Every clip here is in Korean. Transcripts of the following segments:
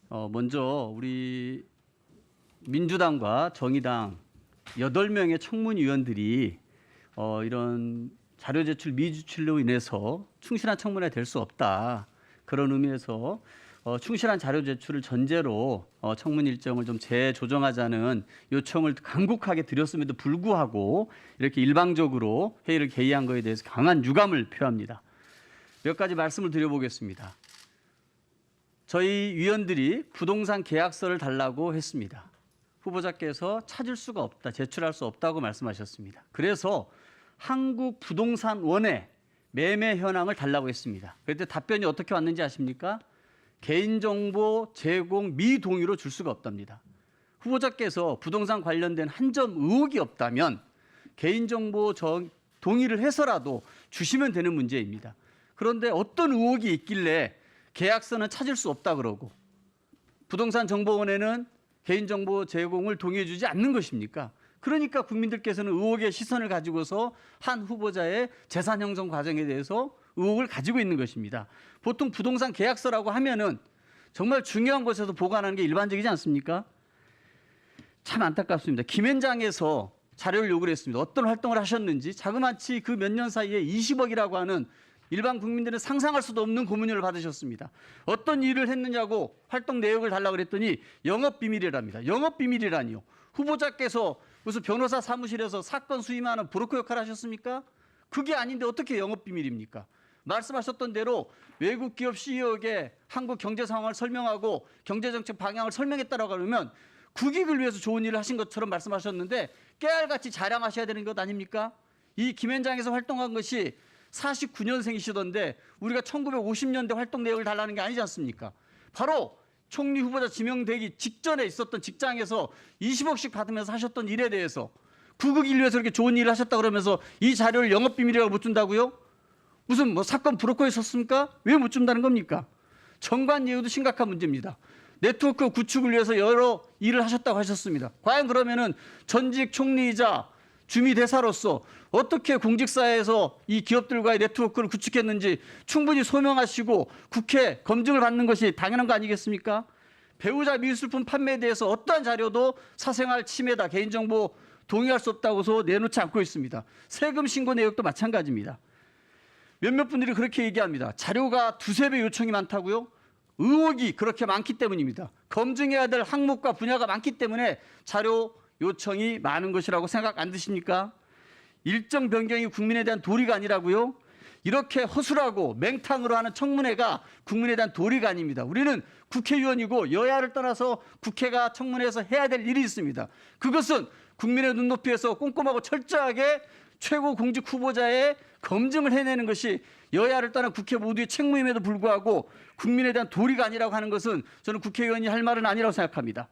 먼저 우리 민주당과 정의당 8명의 청문위원들이 이런 자료 제출 미제출로 인해서 충실한 청문회 될 수 없다. 그런 의미에서 충실한 자료 제출을 전제로 청문 일정을 좀 재조정하자는 요청을 간곡하게 드렸음에도 불구하고 이렇게 일방적으로 회의를 개의한 것에 대해서 강한 유감을 표합니다. 몇 가지 말씀을 드려보겠습니다. 저희 위원들이 부동산 계약서를 달라고 했습니다. 후보자께서 찾을 수가 없다, 제출할 수 없다고 말씀하셨습니다. 그래서 한국부동산원의 매매 현황을 달라고 했습니다. 그때 답변이 어떻게 왔는지 아십니까? 개인정보 제공 미동의로 줄 수가 없답니다. 후보자께서 부동산 관련된 한 점 의혹이 없다면 개인정보 동의를 해서라도 주시면 되는 문제입니다. 그런데 어떤 의혹이 있길래 계약서는 찾을 수 없다 그러고 부동산 정보원에는 개인정보 제공을 동의해 주지 않는 것입니까? 그러니까 국민들께서는 의혹의 시선을 가지고서 한 후보자의 재산 형성 과정에 대해서 의혹을 가지고 있는 것입니다. 보통 부동산 계약서라고 하면은 정말 중요한 곳에서 보관하는 게 일반적이지 않습니까? 참 안타깝습니다. 김현장에서 자료를 요구를 했습니다. 어떤 활동을 하셨는지 자그마치 그 몇 년 사이에 20억이라고 하는 일반 국민들은 상상할 수도 없는 고문료를 받으셨습니다. 어떤 일을 했느냐고 활동 내역을 달라고 그랬더니 영업비밀이랍니다. 영업비밀이라니요. 후보자께서 무슨 변호사 사무실에서 사건 수임하는 브로커 역할을 하셨습니까? 그게 아닌데 어떻게 영업비밀입니까? 말씀하셨던 대로 외국 기업 CEO에게 한국 경제 상황을 설명하고 경제정책 방향을 설명했다라고 하면 국익을 위해서 좋은 일을 하신 것처럼 말씀하셨는데 깨알같이 자랑하셔야 되는 것 아닙니까? 이 김현장에서 활동한 것이 49년생이시던데 우리가 1950년대 활동 내역을 달라는 게 아니지 않습니까? 바로 총리 후보자 지명되기 직전에 있었던 직장에서 20억씩 받으면서 하셨던 일에 대해서 국익을 위해서 이렇게 좋은 일을 하셨다 그러면서 이 자료를 영업비밀이라고 못 준다고요? 무슨 뭐 사건 브로커에 섰습니까? 왜 못 준다는 겁니까? 정관예우도 심각한 문제입니다. 네트워크 구축을 위해서 여러 일을 하셨다고 하셨습니다. 과연 그러면은 전직 총리이자 주미대사로서 어떻게 공직사회에서 이 기업들과의 네트워크를 구축했는지 충분히 소명하시고 국회 검증을 받는 것이 당연한 거 아니겠습니까? 배우자 미술품 판매에 대해서 어떠한 자료도 사생활 침해다, 개인정보 동의할 수 없다고서 내놓지 않고 있습니다. 세금 신고 내역도 마찬가지입니다. 몇몇 분들이 그렇게 얘기합니다. 자료가 두세 배 요청이 많다고요? 의혹이 그렇게 많기 때문입니다. 검증해야 될 항목과 분야가 많기 때문에 자료 요청이 많은 것이라고 생각 안 드십니까? 일정 변경이 국민에 대한 도리가 아니라고요? 이렇게 허술하고 맹탕으로 하는 청문회가 국민에 대한 도리가 아닙니다. 우리는 국회의원이고 여야를 떠나서 국회가 청문회에서 해야 될 일이 있습니다. 그것은 국민의 눈높이에서 꼼꼼하고 철저하게 최고 공직 후보자의 검증을 해내는 것이 여야를 떠나 국회 모두의 책무임에도 불구하고 국민에 대한 도리가 아니라고 하는 것은 저는 국회의원이 할 말은 아니라고 생각합니다.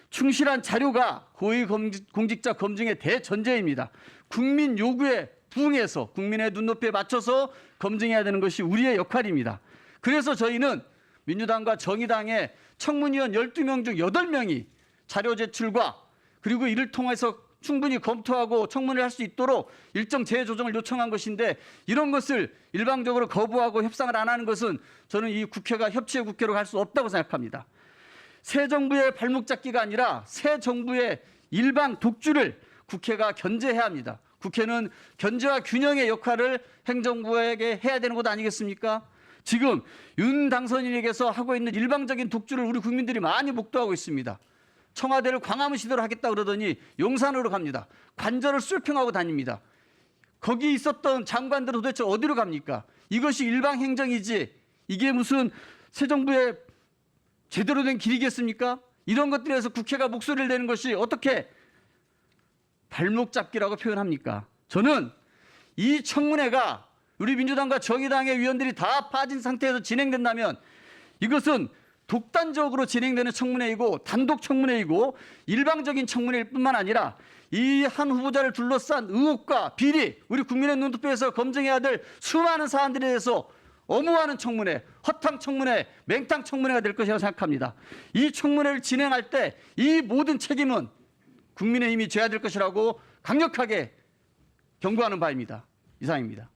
충실한 자료가 고위공직자 검증의 대전제입니다. 국민 요구에 부응해서 국민의 눈높이에 맞춰서 검증해야 되는 것이 우리의 역할입니다. 그래서 저희는 민주당과 정의당의 청문위원 12명 중 8명이 자료 제출과 그리고 이를 통해서 충분히 검토하고 청문을 할 수 있도록 일정 재조정을 요청한 것인데 이런 것을 일방적으로 거부하고 협상을 안 하는 것은 저는 이 국회가 협치의 국회로 갈 수 없다고 생각합니다. 새 정부의 발목 잡기가 아니라 새 정부의 일방 독주를 국회가 견제해야 합니다. 국회는 견제와 균형의 역할을 행정부에게 해야 되는 것 아니겠습니까? 지금 윤 당선인에게서 하고 있는 일방적인 독주를 우리 국민들이 많이 목도하고 있습니다. 청와대를 광화문 시대로 하겠다 그러더니 용산으로 갑니다. 관절을 술평하고 다닙니다. 거기 있었던 장관들은 도대체 어디로 갑니까? 이것이 일방 행정이지 이게 무슨 새 정부의 제대로 된 길이겠습니까? 이런 것들에서 국회가 목소리를 내는 것이 어떻게 발목 잡기라고 표현합니까? 저는 이 청문회가 우리 민주당과 정의당의 위원들이 다 빠진 상태에서 진행된다면 이것은 독단적으로 진행되는 청문회이고 단독 청문회이고 일방적인 청문회일 뿐만 아니라 이 한 후보자를 둘러싼 의혹과 비리, 우리 국민의 눈높이에서 검증해야 될 수많은 사안들에 대해서 엄무하는 청문회, 허탕 청문회, 맹탕 청문회가 될 것이라고 생각합니다. 이 청문회를 진행할 때 이 모든 책임은 국민의힘이 져야 될 것이라고 강력하게 경고하는 바입니다. 이상입니다.